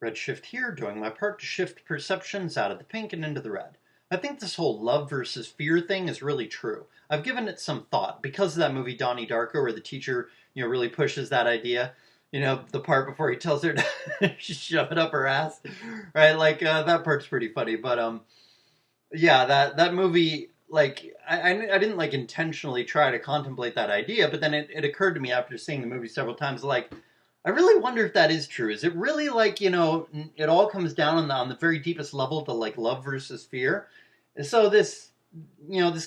Redshift here, doing my part to shift perceptions out of the pink and into the red. I think this whole love versus fear thing is really true. I've given it some thought because of that movie Donnie Darko, where the teacher, really pushes that idea. The part before he tells her to shove it up her ass, right? Like that part's pretty funny. But yeah, that movie, like I didn't like intentionally try to contemplate that idea, but then it occurred to me after seeing the movie several times, like I really wonder if that is true. Is it really like, it all comes down on the very deepest level to like love versus fear? And so this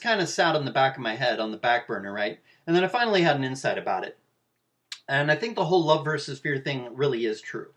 kind of sat on the back of my head, on the back burner, right? And then I finally had an insight about it. And I think the whole love versus fear thing really is true.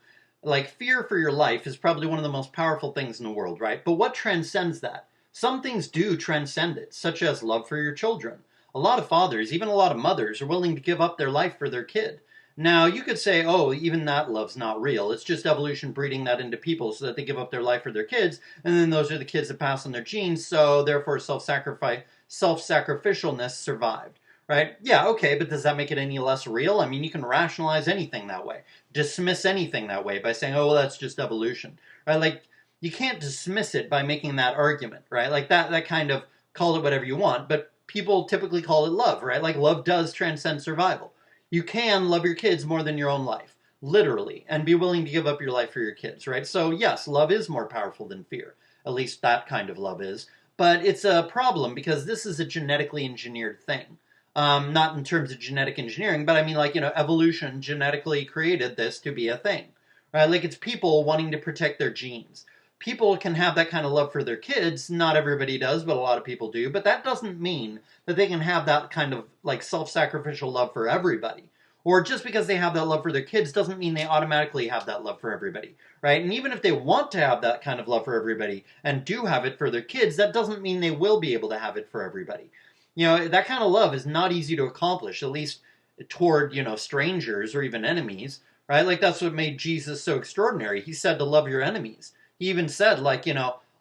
Like fear for your life is probably one of the most powerful things in the world, right? But what transcends that? Some things do transcend it, such as love for your children. A lot of fathers, even a lot of mothers, are willing to give up their life for their kid. Now, you could say, oh, even that love's not real. It's just evolution breeding that into people so that they give up their life for their kids, and then those are the kids that pass on their genes, so therefore self-sacrificialness survived, right? Yeah, okay, but does that make it any less real? I mean, you can rationalize anything that way, dismiss anything that way by saying, oh, well, that's just evolution, right? Like, you can't dismiss it by making that argument, right? Like, that kind of, call it whatever you want, but people typically call it love, right? Like, love does transcend survival. You can love your kids more than your own life, literally, and be willing to give up your life for your kids, right? So yes, love is more powerful than fear. At least that kind of love is. But it's a problem because this is a genetically engineered thing. Not in terms of genetic engineering, but I mean like, evolution genetically created this to be a thing, right? Like it's people wanting to protect their genes. People can have that kind of love for their kids. Not everybody does, but a lot of people do. But that doesn't mean that they can have that kind of like self-sacrificial love for everybody. Or just because they have that love for their kids doesn't mean they automatically have that love for everybody, right? And even if they want to have that kind of love for everybody and do have it for their kids, that doesn't mean they will be able to have it for everybody. That kind of love is not easy to accomplish, at least toward, strangers or even enemies, right? Like that's what made Jesus so extraordinary. He said to love your enemies. He even said, like,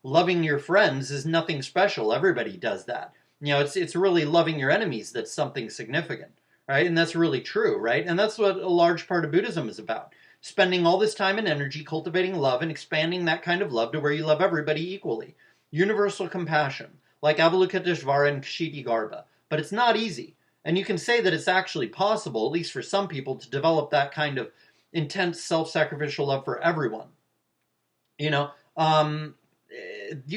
loving your friends is nothing special. Everybody does that. It's really loving your enemies that's something significant, right? And that's really true, right? And that's what a large part of Buddhism is about. Spending all this time and energy cultivating love and expanding that kind of love to where you love everybody equally. Universal compassion, like Avalokiteshvara and Kshitigarbha. But it's not easy. And you can say that it's actually possible, at least for some people, to develop that kind of intense self-sacrificial love for everyone. You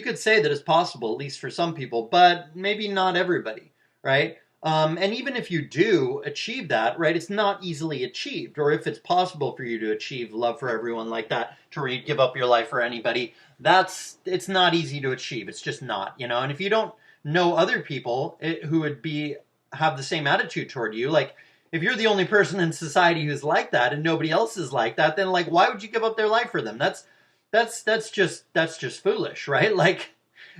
could say that it's possible, at least for some people, but maybe not everybody, right? And even if you do achieve that, right, it's not easily achieved. Or if it's possible for you to achieve love for everyone like that, to give up your life for anybody, it's not easy to achieve. It's just not, And if you don't know other people who would have the same attitude toward you, like if you're the only person in society who's like that and nobody else is like that, then like why would you give up their life for them? That's just foolish, right? Like,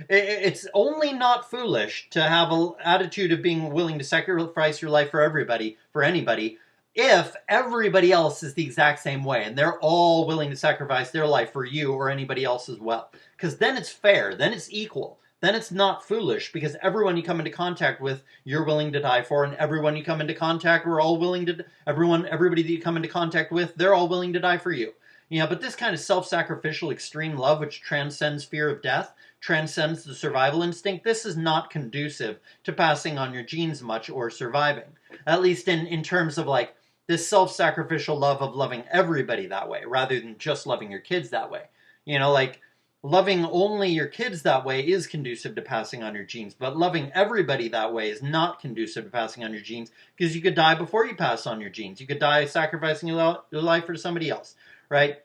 it's only not foolish to have an attitude of being willing to sacrifice your life for everybody, for anybody, if everybody else is the exact same way and they're all willing to sacrifice their life for you or anybody else as well. Because then it's fair, then it's equal, then it's not foolish because everyone you come into contact with, you're willing to die for, and everyone you come into contact, everybody that you come into contact with, they're all willing to die for you. But this kind of self-sacrificial extreme love, which transcends fear of death, transcends the survival instinct, this is not conducive to passing on your genes much or surviving. At least in terms of like this self-sacrificial love of loving everybody that way, rather than just loving your kids that way. Like loving only your kids that way is conducive to passing on your genes, but loving everybody that way is not conducive to passing on your genes because you could die before you pass on your genes. You could die sacrificing your life for somebody else. Right?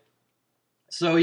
So,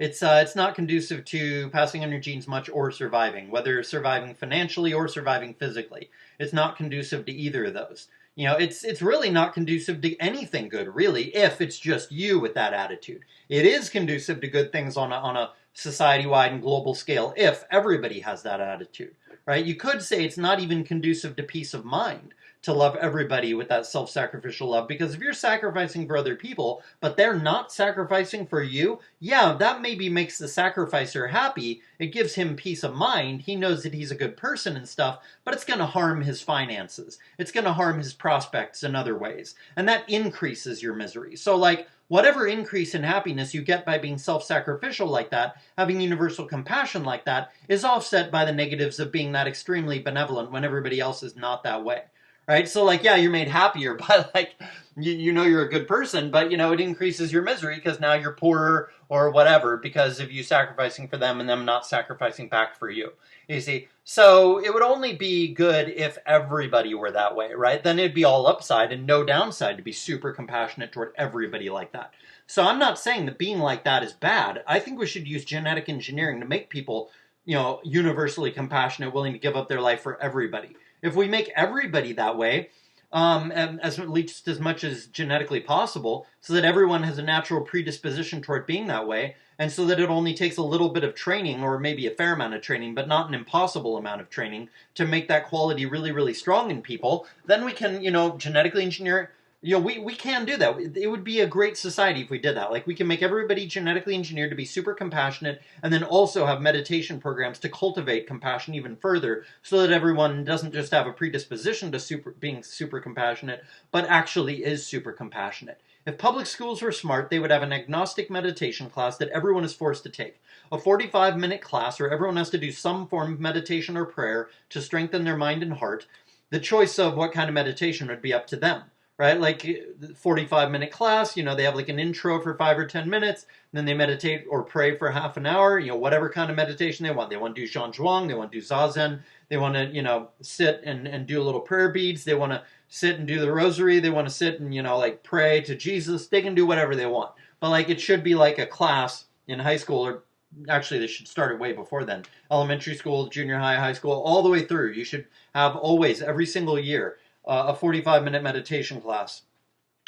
it's not conducive to passing on your genes much or surviving, whether surviving financially or surviving physically. It's not conducive to either of those. It's really not conducive to anything good, really, if it's just you with that attitude. It is conducive to good things on a society-wide and global scale if everybody has that attitude, right? You could say it's not even conducive to peace of mind to love everybody with that self-sacrificial love, because if you're sacrificing for other people, but they're not sacrificing for you, yeah, that maybe makes the sacrificer happy. It gives him peace of mind. He knows that he's a good person and stuff, but it's going to harm his finances. It's going to harm his prospects in other ways, and that increases your misery. So, like, whatever increase in happiness you get by being self-sacrificial like that, having universal compassion like that, is offset by the negatives of being that extremely benevolent when everybody else is not that way. Right? So like, yeah, you're made happier by like, you know you're a good person, but it increases your misery because now you're poorer or whatever because of you sacrificing for them and them not sacrificing back for you. You see? So it would only be good if everybody were that way, right? Then it'd be all upside and no downside to be super compassionate toward everybody like that. So I'm not saying that being like that is bad. I think we should use genetic engineering to make people, universally compassionate, willing to give up their life for everybody. If we make everybody that way, and at least as much as genetically possible, so that everyone has a natural predisposition toward being that way, and so that it only takes a little bit of training, or maybe a fair amount of training, but not an impossible amount of training, to make that quality really, really strong in people, then we can, genetically engineer. We can do that. It would be a great society if we did that. Like, we can make everybody genetically engineered to be super compassionate, and then also have meditation programs to cultivate compassion even further, so that everyone doesn't just have a predisposition to being super compassionate, but actually is super compassionate. If public schools were smart, they would have an agnostic meditation class that everyone is forced to take. A 45-minute class where everyone has to do some form of meditation or prayer to strengthen their mind and heart. The choice of what kind of meditation would be up to them. Right? Like, 45-minute class, they have like an intro for 5 or 10 minutes, then they meditate or pray for half an hour, whatever kind of meditation they want. They want to do Zhangzhuang, they want to do Zazen, they want to, sit and do a little prayer beads, they want to sit and do the rosary, they want to sit and, like pray to Jesus. They can do whatever they want. But like, it should be like a class in high school, or actually they should start it way before then. Elementary school, junior high, high school, all the way through. You should have always, every single year, a 45-minute meditation class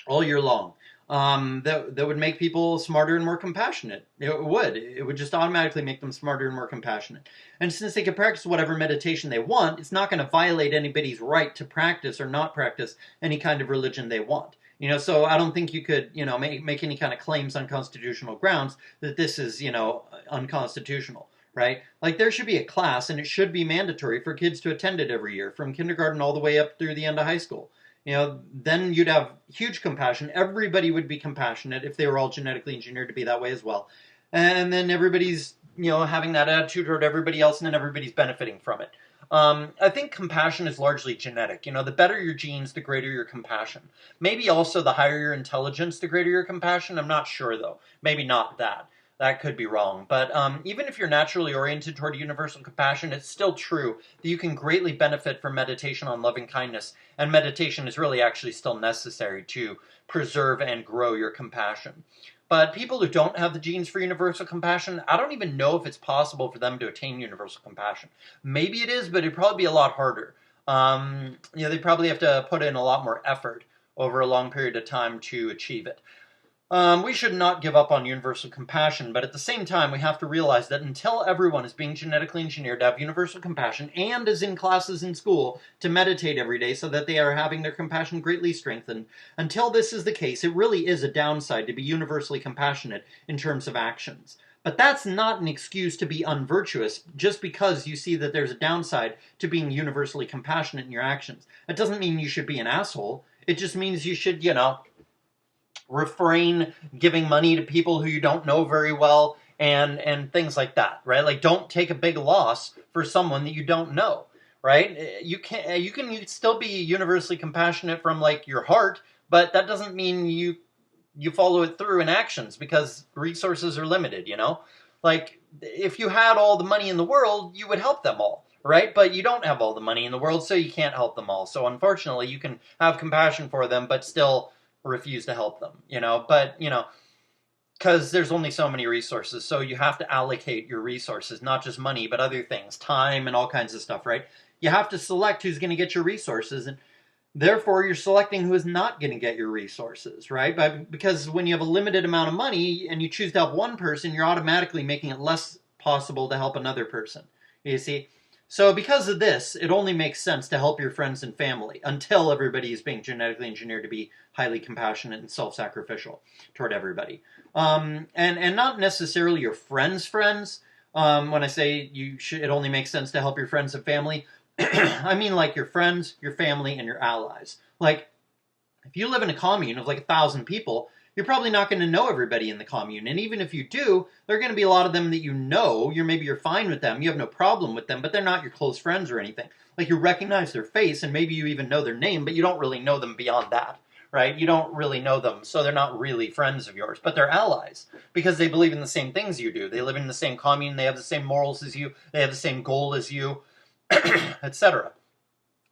all year long. That would make people smarter and more compassionate. It would just automatically make them smarter and more compassionate. And since they can practice whatever meditation they want, it's not going to violate anybody's right to practice or not practice any kind of religion they want. So I don't think you could, make any kind of claims on constitutional grounds that this is, unconstitutional. Right? Like, there should be a class, and it should be mandatory for kids to attend it every year, from kindergarten all the way up through the end of high school. Then you'd have huge compassion. Everybody would be compassionate if they were all genetically engineered to be that way as well. And then everybody's, having that attitude toward everybody else, and then everybody's benefiting from it. I think compassion is largely genetic. The better your genes, the greater your compassion. Maybe also the higher your intelligence, the greater your compassion. I'm not sure, though. Maybe not that. That could be wrong. But even if you're naturally oriented toward universal compassion, it's still true that you can greatly benefit from meditation on loving kindness. And meditation is really actually still necessary to preserve and grow your compassion. But people who don't have the genes for universal compassion, I don't even know if it's possible for them to attain universal compassion. Maybe it is, but it'd probably be a lot harder. They probably have to put in a lot more effort over a long period of time to achieve it. We should not give up on universal compassion, but at the same time, we have to realize that until everyone is being genetically engineered to have universal compassion and is in classes in school to meditate every day so that they are having their compassion greatly strengthened, until this is the case, it really is a downside to be universally compassionate in terms of actions. But that's not an excuse to be unvirtuous just because you see that there's a downside to being universally compassionate in your actions. It doesn't mean you should be an asshole. It just means you should, refrain giving money to people who you don't know very well, and things like that, right? Like, don't take a big loss for someone that you don't know, right? You can still be universally compassionate from like your heart, but that doesn't mean you follow it through in actions, because resources are limited, Like, if you had all the money in the world, you would help them all. Right? But you don't have all the money in the world, so you can't help them all. So unfortunately, you can have compassion for them, but still refuse to help them, but, because there's only so many resources, so you have to allocate your resources, not just money, but other things, time and all kinds of stuff, right? You have to select who's going to get your resources, and therefore you're selecting who is not going to get your resources, right? Because when you have a limited amount of money and you choose to help one person, you're automatically making it less possible to help another person, you see? So because of this, it only makes sense to help your friends and family until everybody is being genetically engineered to be highly compassionate and self-sacrificial toward everybody. And not necessarily your friends' friends. When I say it only makes sense to help your friends and family, I mean like your friends, your family, and your allies. Like, if you live in a commune of like 1,000 people, you're probably not going to know everybody in the commune. And even if you do, there are going to be a lot of them that you know. You're fine with them. You have no problem with them, but they're not your close friends or anything. Like, you recognize their face and maybe you even know their name, but you don't really know them beyond that, right? You don't really know them, so they're not really friends of yours, but they're allies because they believe in the same things you do. They live in the same commune, they have the same morals as you, they have the same goal as you, etc.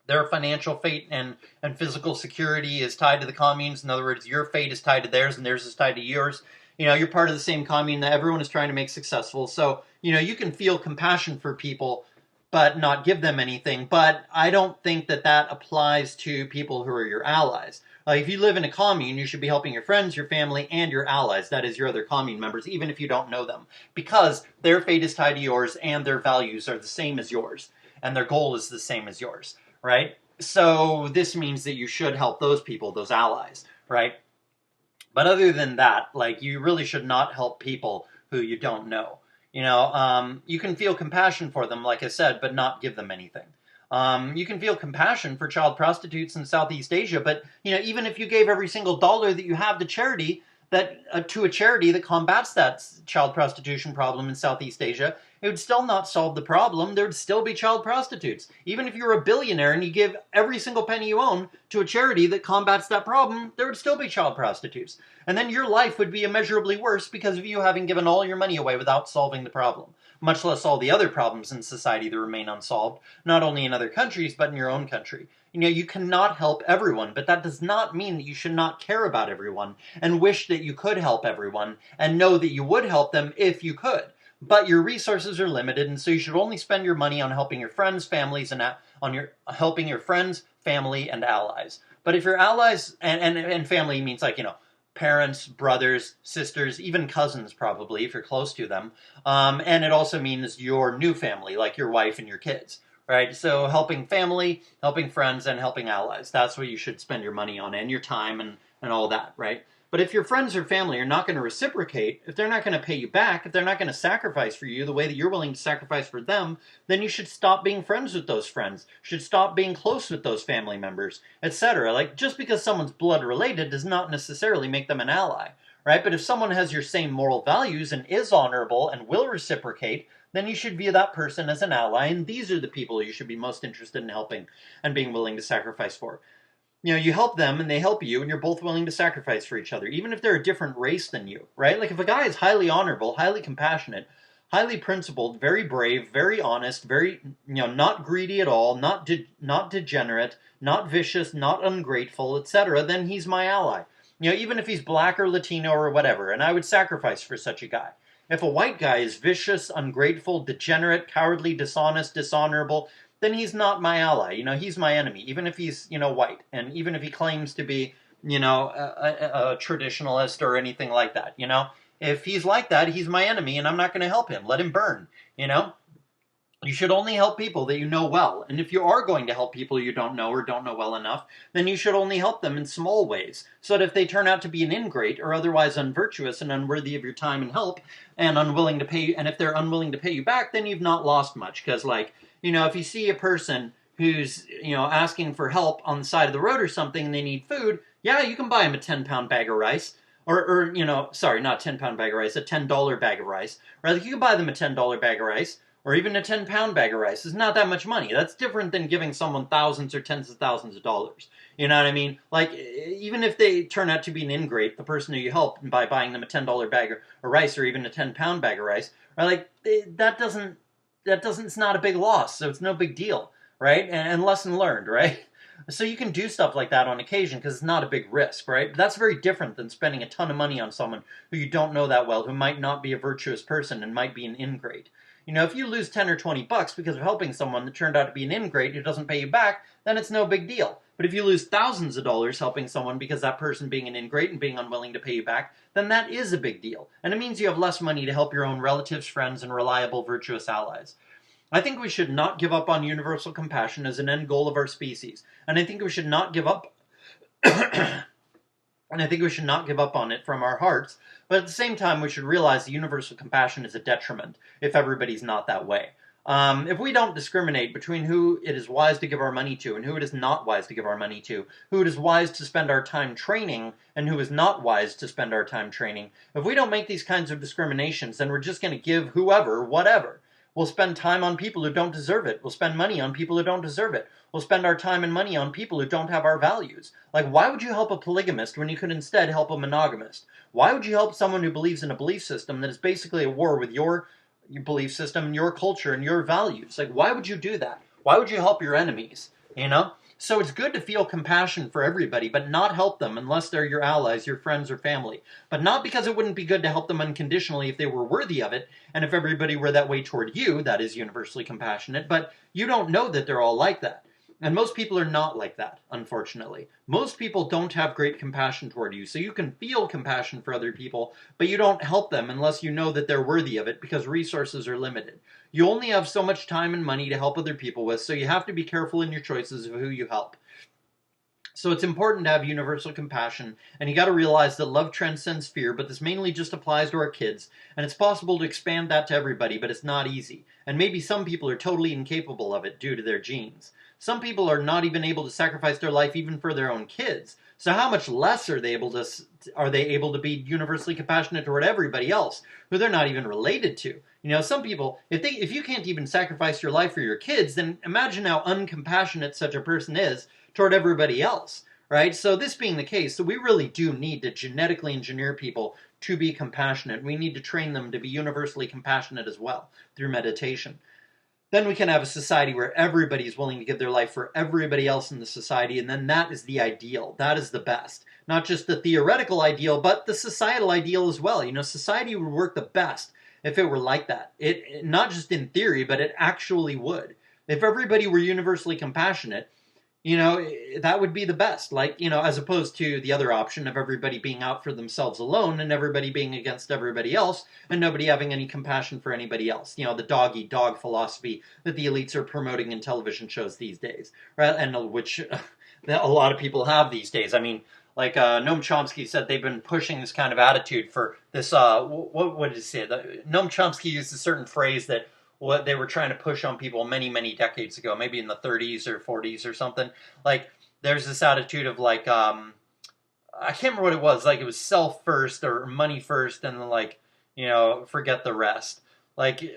Their financial fate and physical security is tied to the communes. In other words, your fate is tied to theirs and theirs is tied to yours. You're part of the same commune that everyone is trying to make successful. So, you can feel compassion for people but not give them anything. But I don't think that that applies to people who are your allies. Like, if you live in a commune, you should be helping your friends, your family, and your allies. That is your other commune members, even if you don't know them. Because their fate is tied to yours and their values are the same as yours. And their goal is the same as yours. Right? So this means that you should help those people, those allies, right? But other than that, like, you really should not help people who you don't know. You can feel compassion for them, like I said, but not give them anything. You can feel compassion for child prostitutes in Southeast Asia, but even if you gave every single dollar that you have to charity, to a charity that combats that child prostitution problem in Southeast Asia, it would still not solve the problem. There would still be child prostitutes. Even if you're a billionaire and you give every single penny you own to a charity that combats that problem, there would still be child prostitutes. And then your life would be immeasurably worse because of you having given all your money away without solving the problem, much less all the other problems in society that remain unsolved, not only in other countries, but in your own country. You cannot help everyone, but that does not mean that you should not care about everyone and wish that you could help everyone and know that you would help them if you could. But your resources are limited, and so you should only spend your money on helping your friends, families, and helping your friends, family, and allies. But if your allies and family means, like, parents, brothers, sisters, even cousins, probably, if you're close to them, and it also means your new family, like your wife and your kids. Right? So helping family, helping friends, and helping allies. That's what you should spend your money on, and your time, and all that, right? But if your friends or family are not going to reciprocate, if they're not going to pay you back, if they're not going to sacrifice for you the way that you're willing to sacrifice for them, then you should stop being friends with those friends, should stop being close with those family members, etc. Like, just because someone's blood related does not necessarily make them an ally, right? But if someone has your same moral values and is honorable and will reciprocate, then you should view that person as an ally, and these are the people you should be most interested in helping and being willing to sacrifice for. You help them and they help you, and you're both willing to sacrifice for each other, even if they're a different race than you, right? Like, if a guy is highly honorable, highly compassionate, highly principled, very brave, very honest, very, not greedy at all, not degenerate, not vicious, not ungrateful, etc., then he's my ally. Even if he's black or Latino or whatever, and I would sacrifice for such a guy. If a white guy is vicious, ungrateful, degenerate, cowardly, dishonest, dishonorable, then he's not my ally. He's my enemy, even if he's, white, and even if he claims to be, a traditionalist or anything like that. If he's like that, he's my enemy, and I'm not going to help him. Let him burn. You should only help people that you know well. And if you are going to help people you don't know or don't know well enough, then you should only help them in small ways. So that if they turn out to be an ingrate or otherwise unvirtuous and unworthy of your time and help and unwilling to pay you, and if they're unwilling to pay you back, then you've not lost much. Because, like, if you see a person who's, asking for help on the side of the road or something and they need food, yeah, you can buy them a 10-pound bag of rice. Or sorry, not a 10-pound bag of rice, a $10 bag of rice. Or like, you can buy them a $10 bag of rice. Or even a 10-pound bag of rice. It's not that much money. That's different than giving someone thousands or tens of thousands of dollars. You know what I mean? Like, even if they turn out to be an ingrate, the person who you help by buying them a $10 bag of rice or even a 10-pound bag of rice, right? Like, it's not a big loss, so it's no big deal, right? And lesson learned, right? So you can do stuff like that on occasion because it's not a big risk, right? But that's very different than spending a ton of money on someone who you don't know that well, who might not be a virtuous person and might be an ingrate. If you lose 10 or 20 bucks because of helping someone that turned out to be an ingrate who doesn't pay you back, then it's no big deal. But if you lose thousands of dollars helping someone because that person being an ingrate and being unwilling to pay you back, then that is a big deal. And it means you have less money to help your own relatives, friends, and reliable, virtuous allies. I think we should not give up on universal compassion as an end goal of our species. And I think we should not give up and I think we should not give up on it from our hearts, but at the same time we should realize that universal compassion is a detriment if everybody's not that way. If we don't discriminate between who it is wise to give our money to and who it is not wise to give our money to, who it is wise to spend our time training and who is not wise to spend our time training, if we don't make these kinds of discriminations, then we're just going to give whoever whatever. We'll spend time on people who don't deserve it. We'll spend money on people who don't deserve it. We'll spend our time and money on people who don't have our values. Like, why would you help a polygamist when you could instead help a monogamist? Why would you help someone who believes in a belief system that is basically a war with your belief system and your culture and your values? Like, why would you do that? Why would you help your enemies? You know? So it's good to feel compassion for everybody, but not help them unless they're your allies, your friends, or family. But not because it wouldn't be good to help them unconditionally if they were worthy of it, and if everybody were that way toward you, that is universally compassionate, but you don't know that they're all like that. And most people are not like that, unfortunately. Most people don't have great compassion toward you, so you can feel compassion for other people, but you don't help them unless you know that they're worthy of it, because resources are limited. You only have so much time and money to help other people with, so you have to be careful in your choices of who you help. So it's important to have universal compassion, and you got to realize that love transcends fear, but this mainly just applies to our kids, and it's possible to expand that to everybody, but it's not easy. And maybe some people are totally incapable of it due to their genes. Some people are not even able to sacrifice their life even for their own kids. So how much less are they able to be universally compassionate toward everybody else who they're not even related to? You know, some people, if you can't even sacrifice your life for your kids, then imagine how uncompassionate such a person is toward everybody else, right? So this being the case, so we really do need to genetically engineer people to be compassionate. We need to train them to be universally compassionate as well through meditation. Then we can have a society where everybody is willing to give their life for everybody else in the society, and then that is the ideal. That is the best. Not just the theoretical ideal, but the societal ideal as well. You know, society would work the best if it were like that. It not just in theory, but it actually would. If everybody were universally compassionate, you know, that would be the best. Like, you know, as opposed to the other option of everybody being out for themselves alone and everybody being against everybody else and nobody having any compassion for anybody else. You know, the dog-eat-dog philosophy that the elites are promoting in television shows these days, right? And which a lot of people have these days. I mean, like Noam Chomsky said, they've been pushing this kind of attitude for this, what did he say? Noam Chomsky used a certain phrase that what they were trying to push on people many, many decades ago, maybe in the 30s or 40s or something. Like, there's this attitude of, like, I can't remember what it was. Like, it was self first or money first and then, like, you know, forget the rest. Like,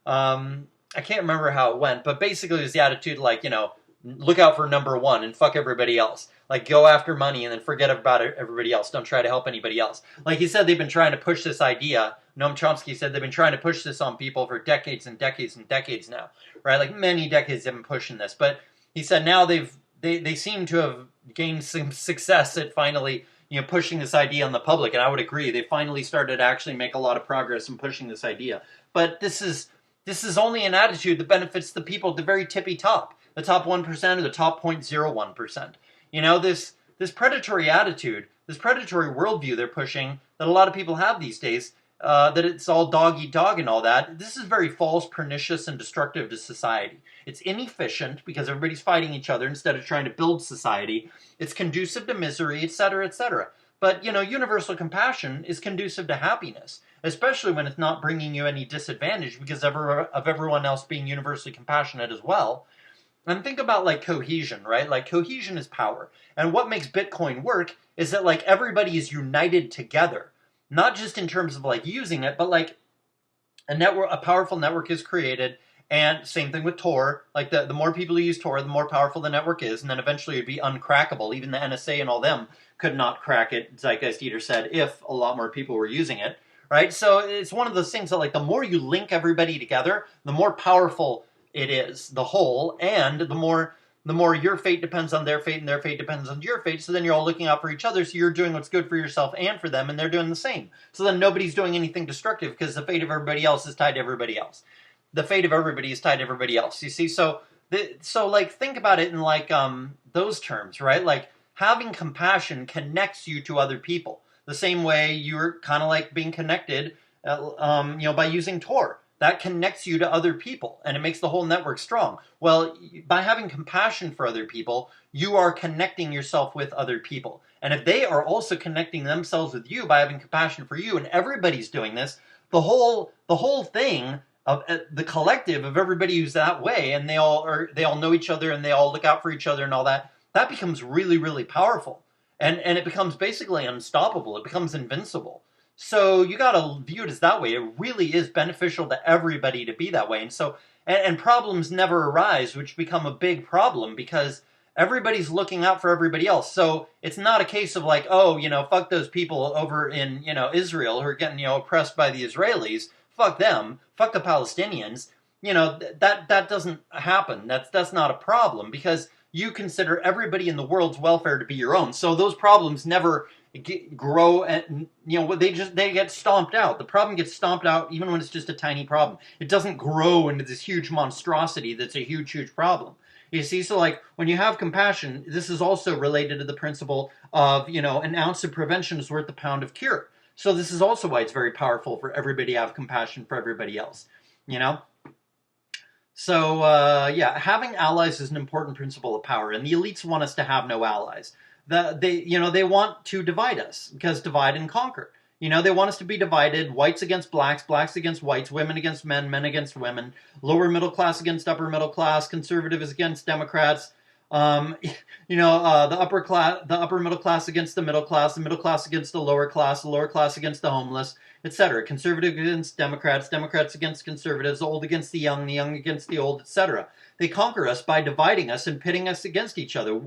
I can't remember how it went, but basically it was the attitude, like, you know, look out for number one and fuck everybody else. Like, go after money and then forget about everybody else. Don't try to help anybody else. Like he said, they've been trying to push this idea. Noam Chomsky said they've been trying to push this on people for decades and decades and decades now, right? Like, many decades they've been pushing this. But he said now they seem to have gained some success at finally, you know, pushing this idea on the public. And I would agree. They finally started to actually make a lot of progress in pushing this idea. But this is only an attitude that benefits the people at the very tippy top. The top 1% or the top 0.01%. You know, this predatory attitude, this predatory worldview they're pushing that a lot of people have these days, that it's all dog eat dog and all that, this is very false, pernicious, and destructive to society. It's inefficient because everybody's fighting each other instead of trying to build society. It's conducive to misery, etc., etc. But, you know, universal compassion is conducive to happiness, especially when it's not bringing you any disadvantage because of everyone else being universally compassionate as well. And think about, like, cohesion, right? Like, cohesion is power. And what makes Bitcoin work is that, like, everybody is united together. Not just in terms of, like, using it, but, like, a powerful network is created. And same thing with Tor. Like, the more people who use Tor, the more powerful the network is. And then eventually it would be uncrackable. Even the NSA and all them could not crack it, Zeitgeist Eater said, if a lot more people were using it, right? So it's one of those things that, like, the more you link everybody together, the more powerful it is, the whole, and the more your fate depends on their fate and their fate depends on your fate, so then you're all looking out for each other, so you're doing what's good for yourself and for them, and they're doing the same. So then nobody's doing anything destructive because the fate of everybody else is tied to everybody else. The fate of everybody is tied to everybody else, you see? So like, think about it in, like, those terms, right? Like, having compassion connects you to other people. The same way you're kind of like being connected, you know, by using Tor. That connects you to other people, and it makes the whole network strong. Well, by having compassion for other people, you are connecting yourself with other people. And if they are also connecting themselves with you by having compassion for you, and everybody's doing this, the whole thing the collective of everybody who's that way, and they all know each other and they all look out for each other and all that, that becomes really, really powerful. And it becomes basically unstoppable. It becomes invincible. So you got to view it as that way. It really is beneficial to everybody to be that way. And so, and problems never arise, which become a big problem because everybody's looking out for everybody else. So it's not a case of like, oh, fuck those people over in, Israel who are getting, oppressed by the Israelis. Fuck them. Fuck the Palestinians. That doesn't happen. That's not a problem because you consider everybody in the world's welfare to be your own. So those problems never grow and they get stomped out. The problem gets stomped out even when it's just a tiny problem. It doesn't grow into this huge monstrosity that's a huge problem. You see, so like when you have compassion, this is also related to the principle of, an ounce of prevention is worth a pound of cure. So this is also why it's very powerful for everybody to have compassion for everybody else, So, having allies is an important principle of power, and the elites want us to have no allies. They want to divide us, because divide and conquer. They want us to be divided, whites against blacks, blacks against whites, women against men, men against women, lower middle class against upper middle class, conservatives against Democrats, the upper middle class against the middle class against the lower class against the homeless, etc. Conservative against Democrats, Democrats against conservatives, old against the young against the old, etc. They conquer us by dividing us and pitting us against each other.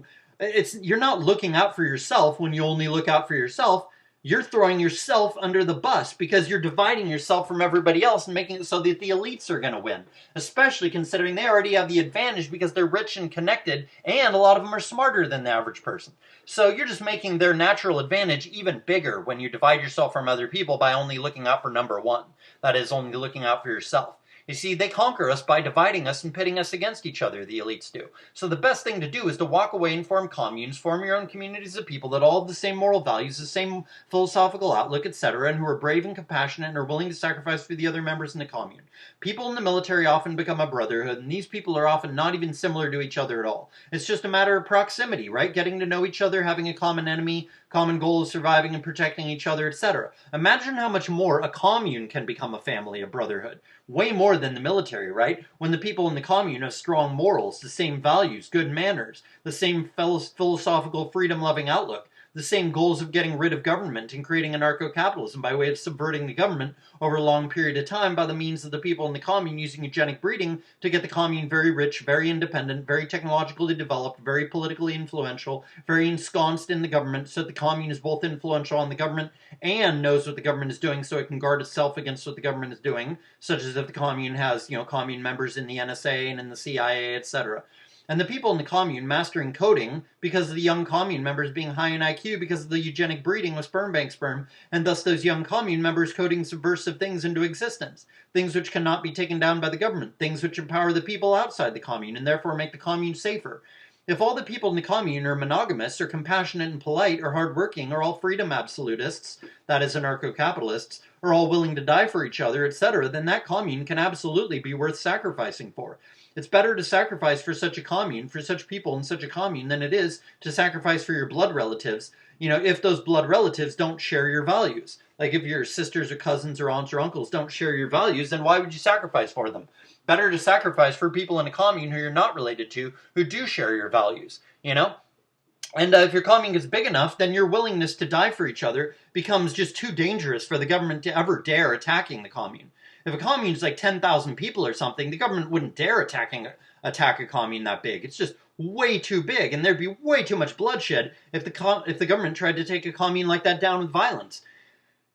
You're not looking out for yourself when you only look out for yourself. You're throwing yourself under the bus because you're dividing yourself from everybody else and making it so that the elites are going to win, especially considering they already have the advantage because they're rich and connected, and a lot of them are smarter than the average person. So you're just making their natural advantage even bigger when you divide yourself from other people by only looking out for number one. That is, only looking out for yourself. You see, they conquer us by dividing us and pitting us against each other, the elites do. So the best thing to do is to walk away and form communes, form your own communities of people that all have the same moral values, the same philosophical outlook, etc., and who are brave and compassionate and are willing to sacrifice for the other members in the commune. People in the military often become a brotherhood, and these people are often not even similar to each other at all. It's just a matter of proximity, right? Getting to know each other, having a common enemy, common goal of surviving and protecting each other, etc. Imagine how much more a commune can become a family, a brotherhood. Way more than the military, right? When the people in the commune have strong morals, the same values, good manners, the same philosophical freedom-loving outlook, the same goals of getting rid of government and creating anarcho-capitalism by way of subverting the government over a long period of time by the means of the people in the commune using eugenic breeding to get the commune very rich, very independent, very technologically developed, very politically influential, very ensconced in the government, so that the commune is both influential on the government and knows what the government is doing so it can guard itself against what the government is doing, such as if the commune has, commune members in the NSA and in the CIA, etc. And the people in the commune mastering coding because of the young commune members being high in IQ because of the eugenic breeding with sperm bank sperm, and thus those young commune members coding subversive things into existence, things which cannot be taken down by the government, things which empower the people outside the commune and therefore make the commune safer. If all the people in the commune are monogamous or compassionate and polite or hardworking or all freedom absolutists, that is anarcho-capitalists, or all willing to die for each other, etc., then that commune can absolutely be worth sacrificing for. It's better to sacrifice for such a commune, for such people in such a commune, than it is to sacrifice for your blood relatives, if those blood relatives don't share your values. Like if your sisters or cousins or aunts or uncles don't share your values, then why would you sacrifice for them? Better to sacrifice for people in a commune who you're not related to, who do share your values, And if your commune gets big enough, then your willingness to die for each other becomes just too dangerous for the government to ever dare attacking the commune. If a commune is like 10,000 people or something, the government wouldn't dare attack a commune that big. It's just way too big, and there'd be way too much bloodshed if the government tried to take a commune like that down with violence.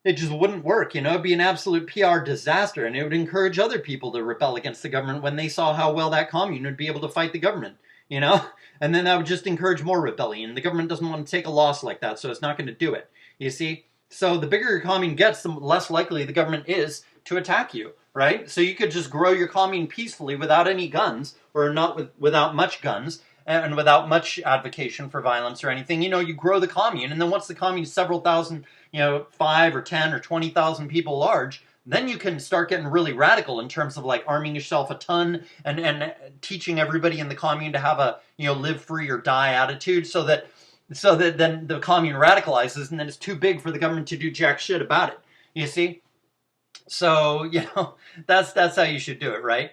It just wouldn't work, It'd be an absolute PR disaster, and it would encourage other people to rebel against the government when they saw how well that commune would be able to fight the government, And then that would just encourage more rebellion. The government doesn't want to take a loss like that, so it's not going to do it, you see? So the bigger your commune gets, the less likely the government is to attack you, right? So you could just grow your commune peacefully without any guns, or without much guns, and without much advocation for violence or anything. You grow the commune, and then once the commune is several thousand, 5 or 10 or 20,000 people large, then you can start getting really radical in terms of like arming yourself a ton and teaching everybody in the commune to have a, live free or die attitude so that then the commune radicalizes and then it's too big for the government to do jack shit about it. You see? So, that's how you should do it, right?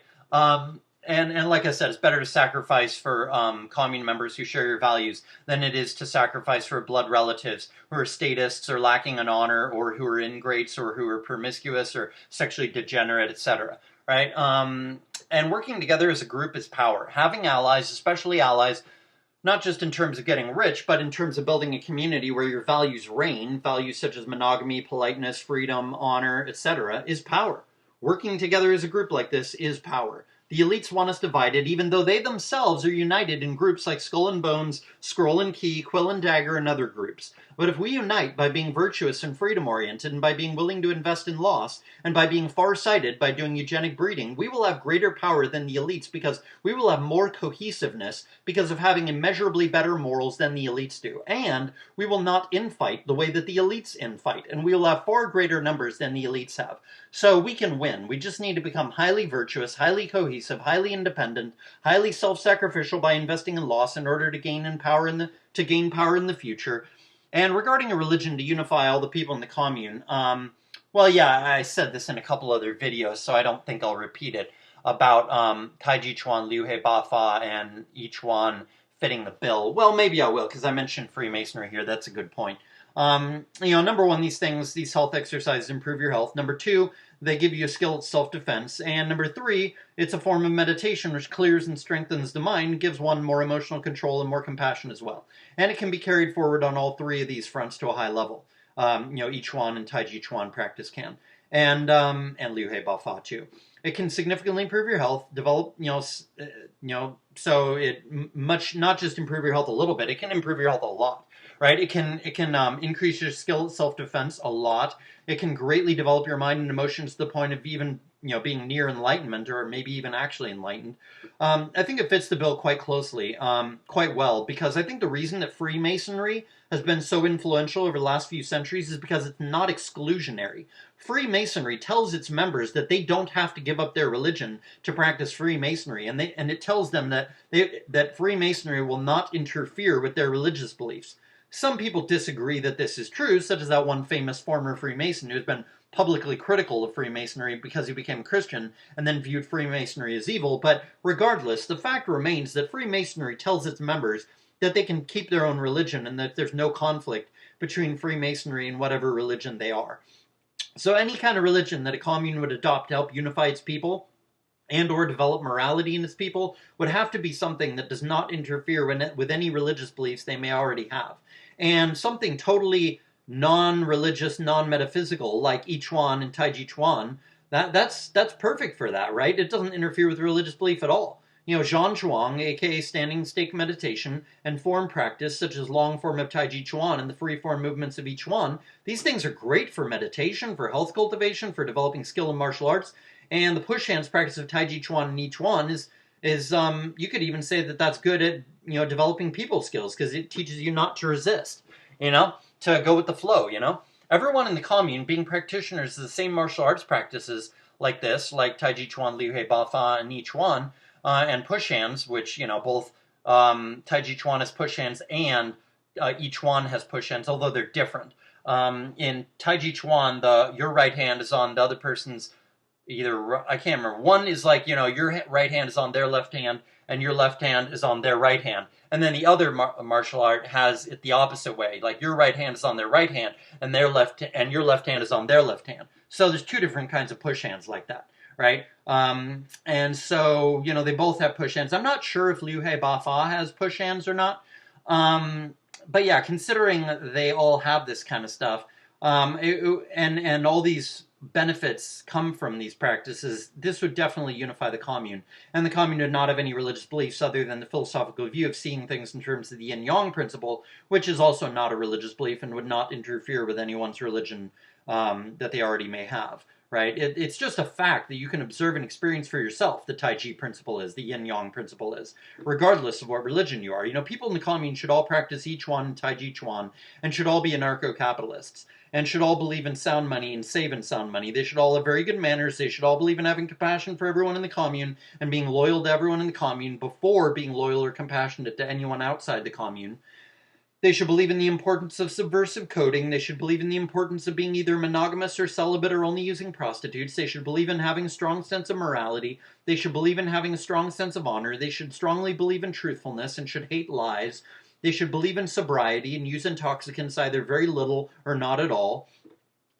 And like I said, it's better to sacrifice for commune members who share your values than it is to sacrifice for blood relatives who are statists or lacking in honor or who are ingrates or who are promiscuous or sexually degenerate, etc. Right? And working together as a group is power. Having allies, especially allies not just in terms of getting rich, but in terms of building a community where your values reign, values such as monogamy, politeness, freedom, honor, etc., is power. Working together as a group like this is power. The elites want us divided, even though they themselves are united in groups like Skull and Bones, Scroll and Key, Quill and Dagger, and other groups. But if we unite by being virtuous and freedom-oriented, and by being willing to invest in loss, and by being far-sighted by doing eugenic breeding, we will have greater power than the elites because we will have more cohesiveness because of having immeasurably better morals than the elites do. And we will not infight the way that the elites infight, and we will have far greater numbers than the elites have. So we can win. We just need to become highly virtuous, highly cohesive, highly independent, highly self-sacrificial by investing in loss in order to gain power in the future. And regarding a religion to unify all the people in the commune, well, yeah, I said this in a couple other videos, so I don't think I'll repeat it, about Taiji Chuan, Liu He Bafa, and each one fitting the bill. Well, maybe I will, because I mentioned Freemasonry here. That's a good point. Number one, these health exercises improve your health. Number two, they give you a skill at self-defense. And number three, it's a form of meditation which clears and strengthens the mind, gives one more emotional control and more compassion as well. And it can be carried forward on all three of these fronts to a high level. I Chuan and Taiji Chuan practice can. And Liu He Bafa too. It can significantly improve your health, develop, so it not just improve your health a little bit, it can improve your health a lot. Right? It can increase your skill at self-defense a lot. It can greatly develop your mind and emotions to the point of even being near enlightenment or maybe even actually enlightened. I think it fits the bill quite closely, quite well, because I think the reason that Freemasonry has been so influential over the last few centuries is because it's not exclusionary. Freemasonry tells its members that they don't have to give up their religion to practice Freemasonry, and it tells them that Freemasonry will not interfere with their religious beliefs. Some people disagree that this is true, such as that one famous former Freemason who has been publicly critical of Freemasonry because he became Christian and then viewed Freemasonry as evil, but regardless, the fact remains that Freemasonry tells its members that they can keep their own religion and that there's no conflict between Freemasonry and whatever religion they are. So any kind of religion that a commune would adopt to help unify its people and or develop morality in its people would have to be something that does not interfere with any religious beliefs they may already have. And something totally non-religious, non-metaphysical, like I Chuan and Taiji Chuan, that's perfect for that, right? It doesn't interfere with religious belief at all. Zhan Chuang, aka standing stake meditation, and form practice, such as long form of Taiji Chuan and the free form movements of I Chuan, these things are great for meditation, for health cultivation, for developing skill in martial arts, and the push hands practice of Taiji Chuan and I Chuan is you could even say that that's good at developing people skills because it teaches you not to resist, to go with the flow. Everyone in the commune being practitioners of the same martial arts practices like this, like Taiji Chuan, Liu He Bafa, and I Chuan, and push hands, which both Taiji Chuan has push hands and I Chuan has push hands, although they're different. In Taiji Chuan, your right hand is on the other person's. I can't remember. One is like, your right hand is on their left hand, and your left hand is on their right hand. And then the other martial art has it the opposite way. Like your right hand is on their right hand, and your left hand is on their left hand. So there's two different kinds of push hands like that, right? And so, they both have push hands. I'm not sure if Liu He Bafa has push hands or not. But yeah, considering they all have this kind of stuff, and all these benefits come from these practices, this would definitely unify the commune. And the commune would not have any religious beliefs other than the philosophical view of seeing things in terms of the yin-yang principle, which is also not a religious belief and would not interfere with anyone's religion that they already may have. Right? It's just a fact that you can observe and experience for yourself the Tai Chi principle is, the Yin-Yang principle is, regardless of what religion you are. People in the commune should all practice I Chuan and Taiji Chuan, and should all be anarcho-capitalists, and should all believe in sound money and save in sound money. They should all have very good manners. They should all believe in having compassion for everyone in the commune and being loyal to everyone in the commune before being loyal or compassionate to anyone outside the commune. They should believe in the importance of subversive coding. They should believe in the importance of being either monogamous or celibate or only using prostitutes. They should believe in having a strong sense of morality. They should believe in having a strong sense of honor. They should strongly believe in truthfulness and should hate lies. They should believe in sobriety and use intoxicants either very little or not at all.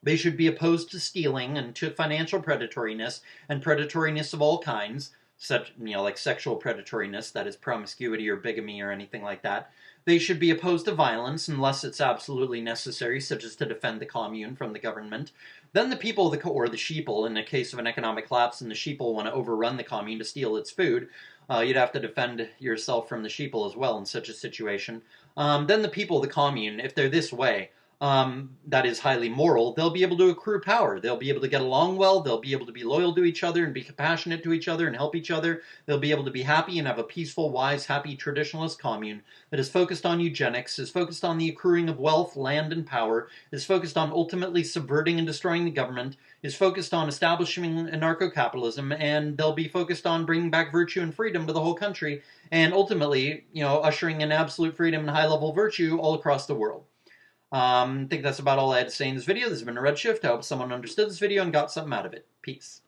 They should be opposed to stealing and to financial predatoriness and predatoriness of all kinds, such like sexual predatoriness, that is promiscuity or bigamy or anything like that. They should be opposed to violence unless it's absolutely necessary, such as to defend the commune from the government. Then the people, or the sheeple, in the case of an economic collapse and the sheeple want to overrun the commune to steal its food, you'd have to defend yourself from the sheeple as well in such a situation. Then the people of the commune, if they're this way, that is highly moral, they'll be able to accrue power. They'll be able to get along well. They'll be able to be loyal to each other and be compassionate to each other and help each other. They'll be able to be happy and have a peaceful, wise, happy traditionalist commune that is focused on eugenics, is focused on the accruing of wealth, land, and power, is focused on ultimately subverting and destroying the government, is focused on establishing anarcho-capitalism, and they'll be focused on bringing back virtue and freedom to the whole country, and ultimately, ushering in absolute freedom and high-level virtue all across the world. I think that's about all I had to say in this video. This has been a Redshift. I hope someone understood this video and got something out of it. Peace.